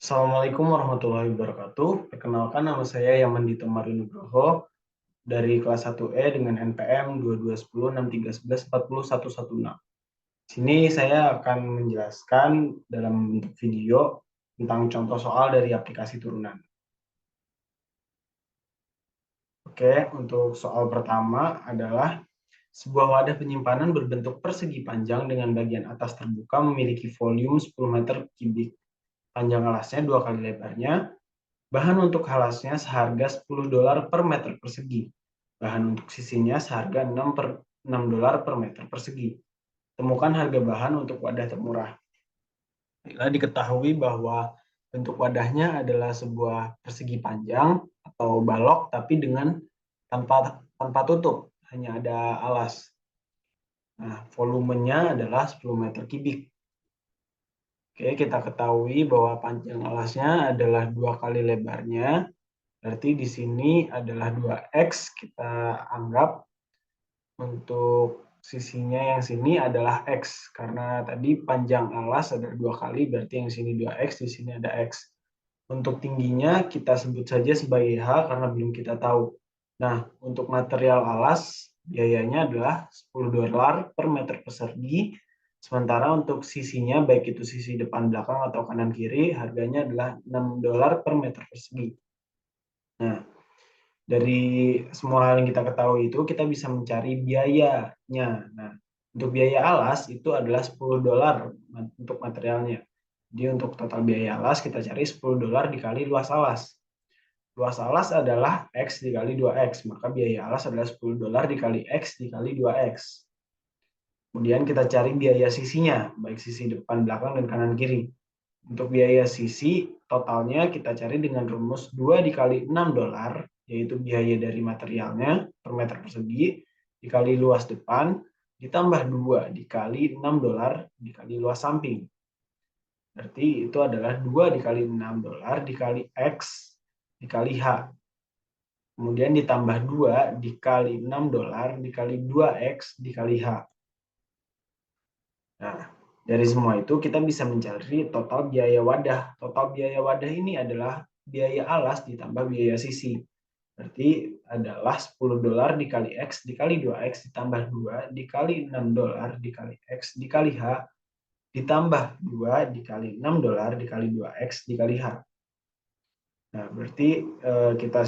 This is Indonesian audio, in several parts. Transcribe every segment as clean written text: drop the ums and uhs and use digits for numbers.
Assalamualaikum warahmatullahi wabarakatuh. Perkenalkan nama saya Yaman Dito Marinugroho dari kelas 1E dengan NPM 221063114011. Sini saya akan menjelaskan dalam bentuk video tentang contoh soal dari aplikasi turunan. Oke, untuk soal pertama adalah sebuah wadah penyimpanan berbentuk persegi panjang dengan bagian atas terbuka memiliki volume 10 meter kubik. Panjang alasnya 2 kali lebarnya. Bahan untuk alasnya seharga $10 per meter persegi. Bahan untuk sisinya seharga $6 per meter persegi. Temukan harga bahan untuk wadah termurah. Bila diketahui bahwa bentuk wadahnya adalah sebuah persegi panjang atau balok tapi dengan tanpa tutup, hanya ada alas. Nah, volumenya adalah 10 meter kubik. Oke, kita ketahui bahwa panjang alasnya adalah 2 kali lebarnya. Berarti di sini adalah 2x, kita anggap untuk sisinya yang sini adalah x. Karena tadi panjang alas ada 2 kali, berarti yang sini 2x, di sini ada x. Untuk tingginya kita sebut saja sebagai H karena belum kita tahu. Nah, untuk material alas biayanya adalah $10 per meter persegi. Sementara untuk sisinya, baik itu sisi depan belakang atau kanan kiri, harganya adalah $6 per meter persegi. Nah, dari semua hal yang kita ketahui itu, kita bisa mencari biayanya. Nah, untuk biaya alas itu adalah $10 untuk materialnya. Jadi untuk total biaya alas kita cari $10 dikali luas alas. Luas alas adalah X dikali 2X, maka biaya alas adalah $10 dikali X dikali 2X. Kemudian kita cari biaya sisinya, baik sisi depan, belakang, dan kanan kiri. Untuk biaya sisi, totalnya kita cari dengan rumus 2 dikali $6, yaitu biaya dari materialnya per meter persegi, dikali luas depan, ditambah 2 dikali $6 dikali luas samping. Berarti itu adalah 2 dikali $6 dikali X dikali H. Kemudian ditambah 2 dikali $6 dikali 2X dikali H. Nah, dari semua itu kita bisa mencari total biaya wadah. Total biaya wadah ini adalah biaya alas ditambah biaya sisi. Berarti adalah $10 dikali X dikali 2X ditambah 2 dikali $6 dikali X dikali H ditambah 2 dikali $6 dikali 2X dikali H. Nah, berarti kita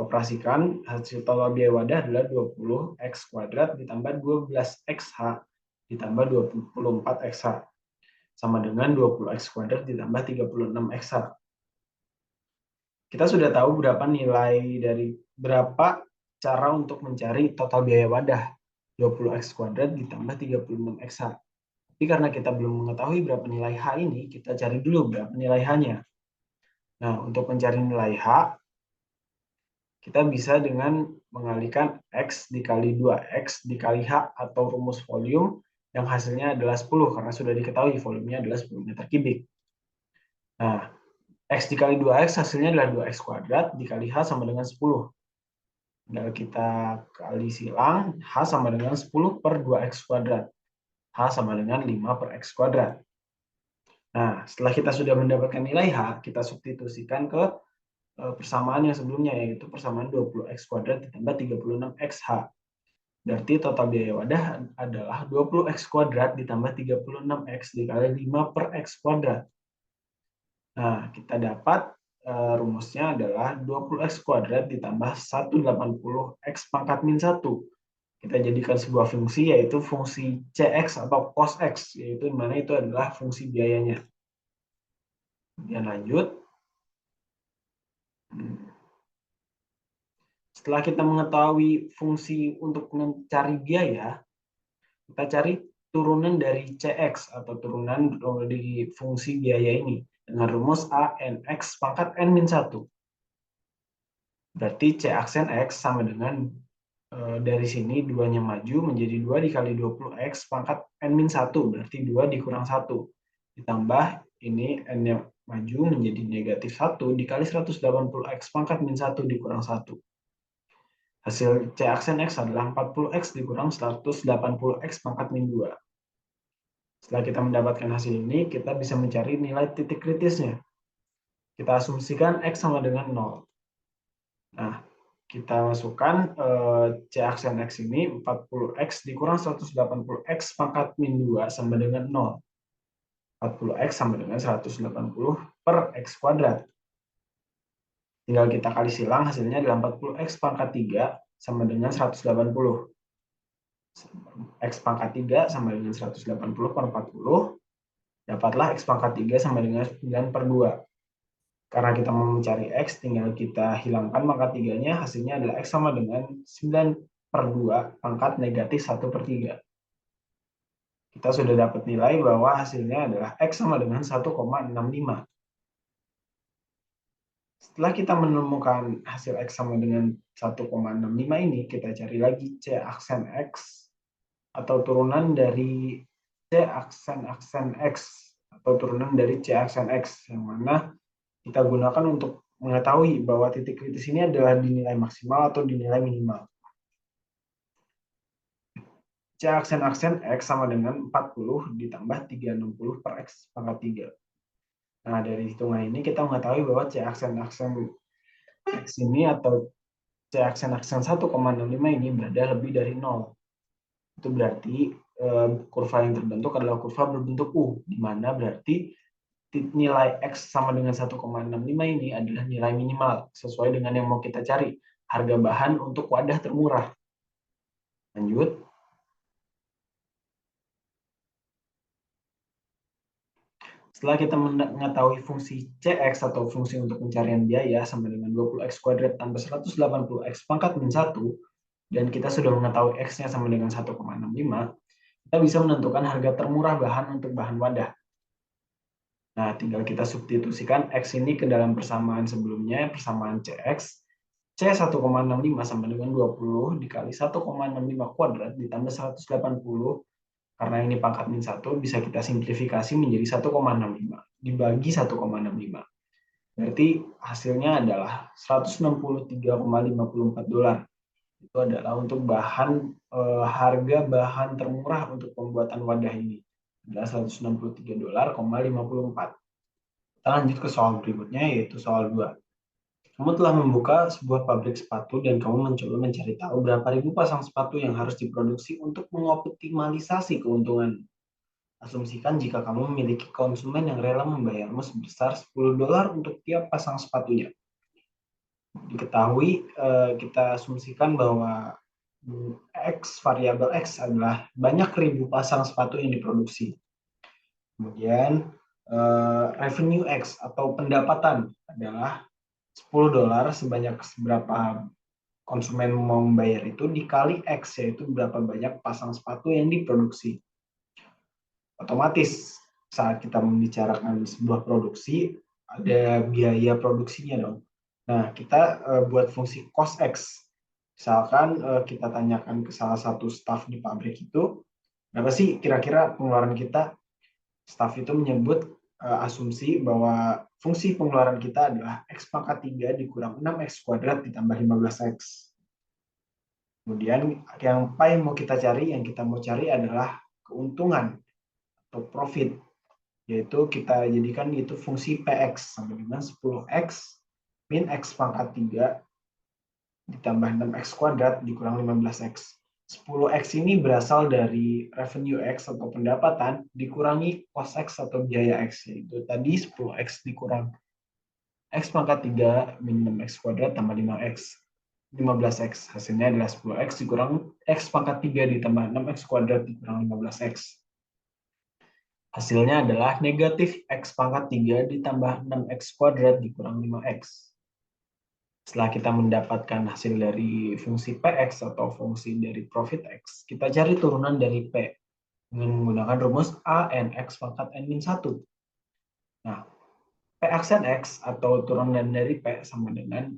operasikan hasil total biaya wadah adalah 20x kuadrat ditambah 12xh ditambah 24xh sama dengan 20x kuadrat ditambah 36xh. Kita sudah tahu berapa cara untuk mencari total biaya wadah 20x kuadrat ditambah 36xh. Tapi karena kita belum mengetahui berapa nilai H ini, kita cari dulu berapa nilai H-nya. Nah, untuk mencari nilai H, kita bisa dengan mengalihkan X dikali 2X dikali H atau rumus volume yang hasilnya adalah 10 karena sudah diketahui volumenya adalah 10 meter kubik. Nah, X dikali 2X hasilnya adalah 2X kuadrat dikali H sama dengan 10. Tinggal kita kali silang, H sama dengan 10 per 2X kuadrat. H sama dengan 5 per X kuadrat. Nah, setelah kita sudah mendapatkan nilai H, kita substitusikan ke persamaan yang sebelumnya, yaitu persamaan 20x kuadrat ditambah 36xh. Berarti total biaya wadah adalah 20x kuadrat ditambah 36x dikali 5 per x kuadrat. Nah, kita dapat rumusnya adalah 20x kuadrat ditambah 180x pangkat min 1. Kita jadikan sebuah fungsi, yaitu fungsi cx atau cos x, yaitu dimana itu adalah fungsi biayanya. Kemudian lanjut. Setelah kita mengetahui fungsi untuk mencari biaya, kita cari turunan dari Cx atau turunan dari fungsi biaya ini dengan rumus A nx pangkat n-1. Berarti C aksen X sama dengan dari sini 2-nya maju menjadi 2 dikali 20x pangkat n-1, berarti 2 dikurang 1. Ditambah ini n-nya maju menjadi negatif 1 dikali 180x pangkat min 1 dikurang 1. Hasil C aksen X adalah 40X dikurang 180X pangkat min 2. Setelah kita mendapatkan hasil ini, kita bisa mencari nilai titik kritisnya. Kita asumsikan X sama dengan 0. Nah, kita masukkan C aksen X ini 40X dikurang 180X pangkat min 2 sama dengan 0. 40X sama dengan 180 per X kuadrat. Tinggal kita kali silang, hasilnya adalah 40X pangkat 3 sama dengan 180. X pangkat 3 sama dengan 180 per 40. Dapatlah X pangkat 3 sama dengan 9 per 2. Karena kita mau mencari X, tinggal kita hilangkan pangkat 3-nya, hasilnya adalah X sama dengan 9 per 2 pangkat negatif 1 per 3. Kita sudah dapat nilai bahwa hasilnya adalah X sama dengan 1,65. Setelah kita menemukan hasil X sama dengan 1,65 ini, kita cari lagi C aksen X atau turunan dari C aksen X atau turunan dari C aksen X, yang mana kita gunakan untuk mengetahui bahwa titik kritis ini adalah dinilai maksimal atau dinilai minimal. C aksen X sama dengan 40 ditambah 360 per X pangkat 3. Nah, dari hitungan ini kita mengetahui bahwa C aksen X ini atau C aksen 1,65 ini berada lebih dari 0. Itu berarti kurva yang terbentuk adalah kurva berbentuk U, di mana berarti nilai X sama dengan 1,65 ini adalah nilai minimal, sesuai dengan yang mau kita cari, harga bahan untuk wadah termurah. Lanjut. Setelah kita mengetahui fungsi Cx atau fungsi untuk pencarian biaya sama dengan 20x kuadrat tambah 180x pangkat min 1, dan kita sudah mengetahui X-nya sama dengan 1,65, kita bisa menentukan harga termurah bahan untuk bahan wadah. Nah, tinggal kita substitusikan X ini ke dalam persamaan sebelumnya, persamaan Cx. C 1,65 sama dengan 20 dikali 1,65 kuadrat ditambah 180, karena ini pangkat min 1, bisa kita simplifikasi menjadi 1,65 dibagi 1,65. Berarti hasilnya adalah $163,54. Itu adalah untuk harga bahan termurah untuk pembuatan wadah ini. Adalah $163,54. Kita lanjut ke soal berikutnya, yaitu soal 2. Kamu telah membuka sebuah pabrik sepatu dan kamu mencoba mencari tahu berapa ribu pasang sepatu yang harus diproduksi untuk mengoptimalisasi keuntungan. Asumsikan jika kamu memiliki konsumen yang rela membayarmu sebesar $10 untuk tiap pasang sepatunya. Diketahui, kita asumsikan bahwa X, variabel X adalah banyak ribu pasang sepatu yang diproduksi. Kemudian revenue X atau pendapatan adalah $10 sebanyak seberapa konsumen mau membayar itu dikali X, yaitu berapa banyak pasang sepatu yang diproduksi. Otomatis saat kita membicarakan sebuah produksi, ada biaya produksinya dong. Nah, kita buat fungsi cost X. Misalkan kita tanyakan ke salah satu staf di pabrik itu, berapa sih kira-kira pengeluaran kita? Staf itu menyebut asumsi bahwa fungsi pengeluaran kita adalah X pangkat 3 dikurang 6X kuadrat ditambah 15X. Kemudian yang paling mau kita cari, adalah keuntungan atau profit, yaitu kita jadikan itu fungsi PX sama dengan 10X min X pangkat 3 ditambah 6X kuadrat dikurang 15X. 10X ini berasal dari revenue X atau pendapatan dikurangi cost X atau biaya X, yaitu tadi 10X dikurang X pangkat 3 min 6X kuadrat tambah 15X. Hasilnya adalah 10X dikurang X pangkat 3 ditambah 6X kuadrat dikurang 15X. Hasilnya adalah negatif X pangkat 3 ditambah 6X kuadrat dikurang 5X. Setelah kita mendapatkan hasil dari fungsi Px atau fungsi dari profit X, kita cari turunan dari P dengan menggunakan rumus A n X pangkat n-1. Nah, P aksen X atau turunan dari P sama dengan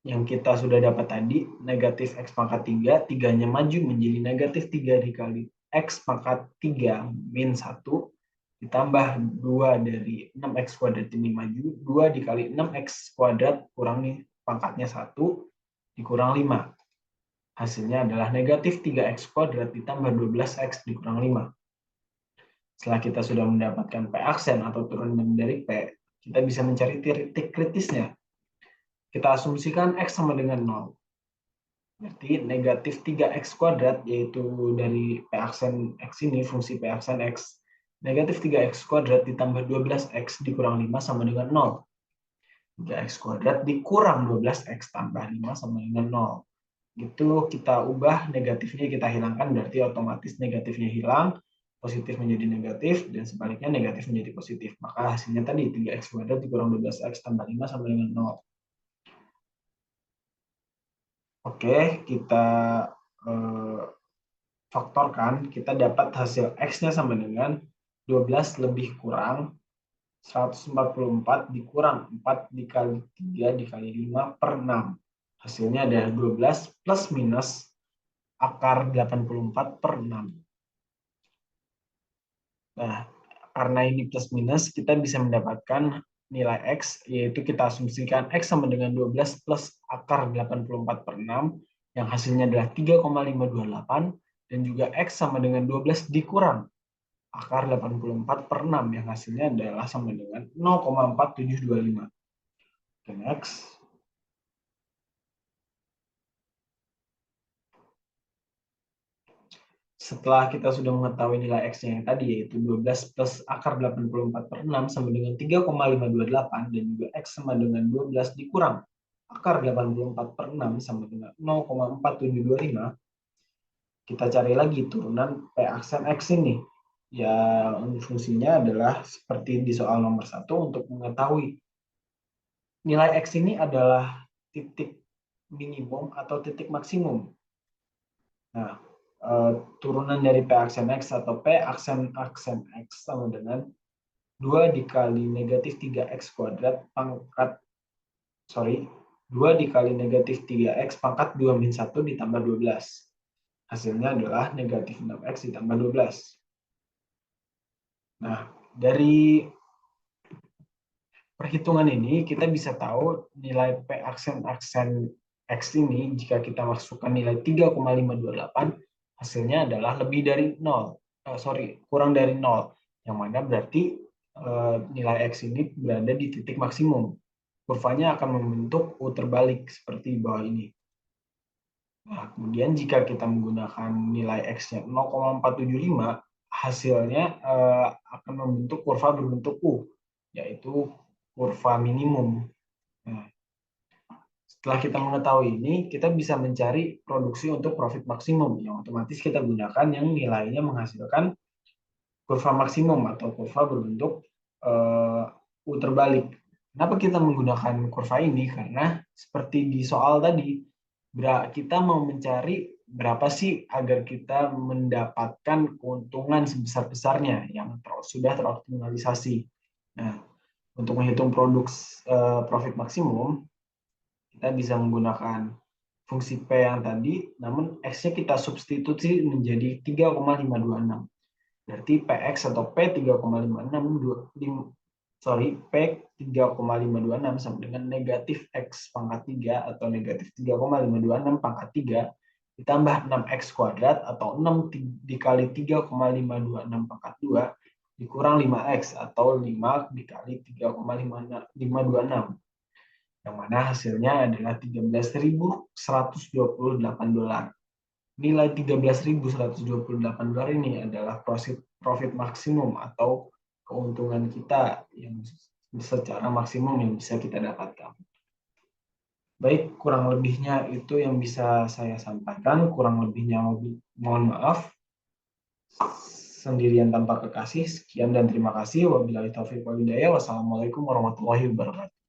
yang kita sudah dapat tadi, negatif X pangkat 3, 3-nya maju menjadi negatif 3 dikali X pangkat 3 min 1, ditambah 2 dari 6X kuadrat ini maju, 2 dikali 6X kuadrat kurangi pangkatnya 1, dikurang 5. Hasilnya adalah negatif 3X kuadrat ditambah 12X dikurang 5. Setelah kita sudah mendapatkan P aksen atau turunan dari P, kita bisa mencari titik kritisnya. Kita asumsikan X sama dengan 0. Berarti negatif 3X kuadrat, yaitu dari P aksen X ini, fungsi P aksen X, negatif 3X kuadrat ditambah 12X dikurang 5 sama dengan 0. 3X kuadrat dikurang 12X tambah 5 sama dengan 0. Itu kita ubah, negatifnya kita hilangkan, berarti otomatis negatifnya hilang, positif menjadi negatif, dan sebaliknya negatif menjadi positif. Maka hasilnya tadi 3X kuadrat dikurang 12X tambah 5 sama dengan 0. Oke, kita faktorkan, kita dapat hasil X-nya sama dengan 12 lebih kurang 144 dikurang 4 dikali 3 dikali 5 per 6. Hasilnya adalah 12 plus minus akar 84 per 6. Nah, karena ini plus minus, kita bisa mendapatkan nilai X, yaitu kita asumsikan X sama dengan 12 plus akar 84 per 6, yang hasilnya adalah 3,528, dan juga X sama dengan 12 dikurang akar 84 per 6, yang hasilnya adalah sama dengan 0,4725. Oke, next. Setelah kita sudah mengetahui nilai X-nya yang tadi, yaitu 12 plus akar 84 per 6 sama dengan 3,528, dan juga X sama dengan 12 dikurang akar 84 per 6 sama dengan 0,4725, kita cari lagi turunan P aksen X ini. Ya, fungsinya adalah seperti di soal nomor 1, untuk mengetahui nilai X ini adalah titik minimum atau titik maksimum. Nah, turunan dari P aksen X atau P aksen X sama dengan 2 dikali negatif 3X kuadrat pangkat, 2 dikali negatif 3X pangkat 2 min 1 ditambah 12. Hasilnya adalah negatif 6X ditambah 12. Nah, dari perhitungan ini kita bisa tahu nilai P aksen X ini jika kita masukkan nilai 3,528, hasilnya adalah lebih dari 0. Kurang dari 0. Yang mana berarti nilai X ini berada di titik maksimum. Kurvanya akan membentuk U terbalik seperti di bawah ini. Nah, kemudian jika kita menggunakan nilai X-nya 0,475, hasilnya akan membentuk kurva berbentuk U, yaitu kurva minimum. Nah, setelah kita mengetahui ini, kita bisa mencari produksi untuk profit maksimum, yang otomatis kita gunakan yang nilainya menghasilkan kurva maksimum atau kurva berbentuk U terbalik. Kenapa kita menggunakan kurva ini? Karena seperti di soal tadi, kita mau mencari berapa sih agar kita mendapatkan keuntungan sebesar-besarnya yang sudah teroptimalisasi. Nah, untuk menghitung profit maksimum, kita bisa menggunakan fungsi P yang tadi, namun X-nya kita substitusi menjadi 3,526. Berarti PX atau P 3,526 sama dengan negatif X pangkat 3 atau negatif 3,526 pangkat 3 ditambah 6X kuadrat atau 6 dikali 3,526 pangkat 2 dikurang 5X atau 5 dikali 3,526. Yang mana hasilnya adalah $13.128. Nilai $13.128 ini adalah profit maksimum atau keuntungan kita yang secara maksimum yang bisa kita dapatkan. Baik, kurang lebihnya itu yang bisa saya sampaikan. Kurang lebihnya mohon maaf. Sendirian tanpa kekasih. Sekian dan terima kasih. Wabillahi taufiq wal hidayah. Wassalamualaikum warahmatullahi wabarakatuh.